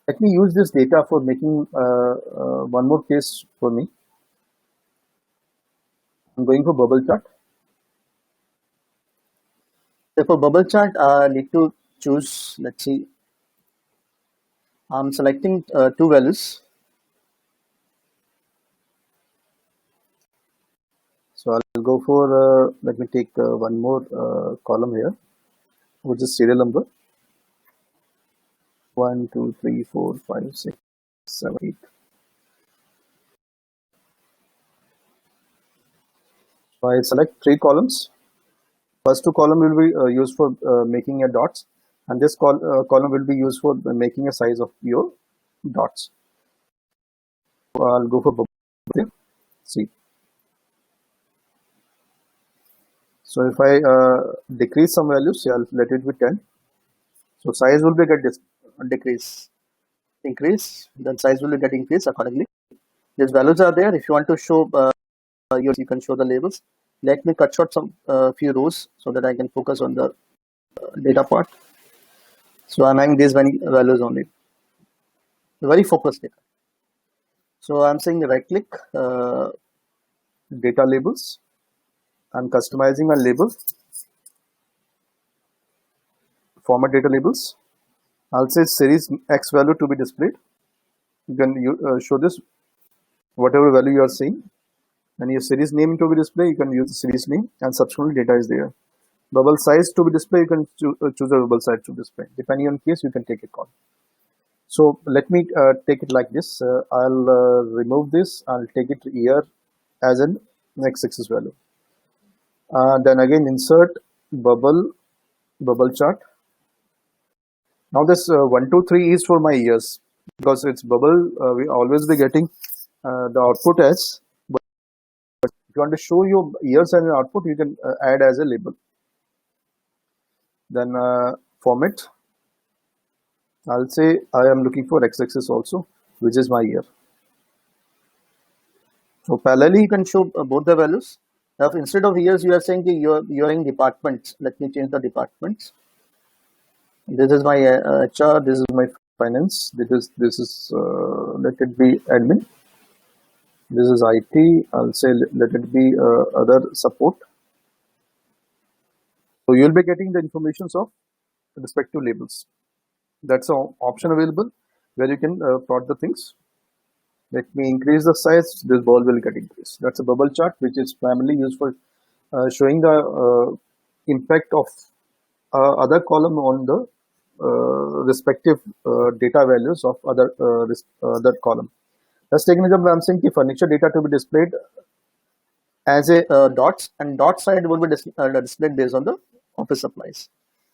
Let me use this data for making one more case for me. I'm going for bubble chart. So for bubble chart, I need to choose, let's see, I'm selecting two values. So I'll go for, let me take one more column here, which is serial number. 1, 2, 3, 4, 5, 6, 7, 8. So I select three columns. First two column will be used for making a dots, and this column will be used for making a size of your dots. So I'll go for bubble. See. So if I decrease some values, I'll let it be 10. So size will be get decrease, increase, then size will get increased accordingly. These values are there. If you want to show you can show the labels. Let me cut short some few rows so that I can focus on the data part. So I'm having these many values only. Very focused data. So I'm saying right click, data labels. I'm customizing my label, format data labels. I'll say series X value to be displayed. You can show this whatever value you are seeing, and your series name to be displayed. You can use the series name, and subsequently data is there. Bubble size to be displayed. You can choose a bubble size to display. Depending on case, you can take a call. So let me take it like this. I'll remove this. I'll take it here as an x-axis value. Then again insert bubble chart. Now this 1, 2, 3 is for my years, because it's bubble. We always be getting the output as. But if you want to show your years and output, you can add as a label. Then format. I'll say I am looking for x-axis also, which is my year. So parallelly, you can show both the values. Now, instead of years, you are saying you're in departments. Let me change the departments. This is my HR. This is my finance. This is let it be admin. This is IT. I'll say let it be other support. So you'll be getting the informations of respective labels. That's an option available where you can plot the things. Let me increase the size. This ball will get increased. That's a bubble chart, which is primarily used for showing the impact of other column on the respective data values of other column. Let's take an example. I'm saying furniture data to be displayed as a dots, and dot side will be displayed based on the office supplies.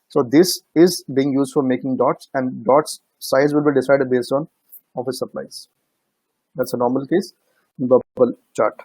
So this is being used for making dots, and dots size will be decided based on office supplies. That's a normal case in bubble chart.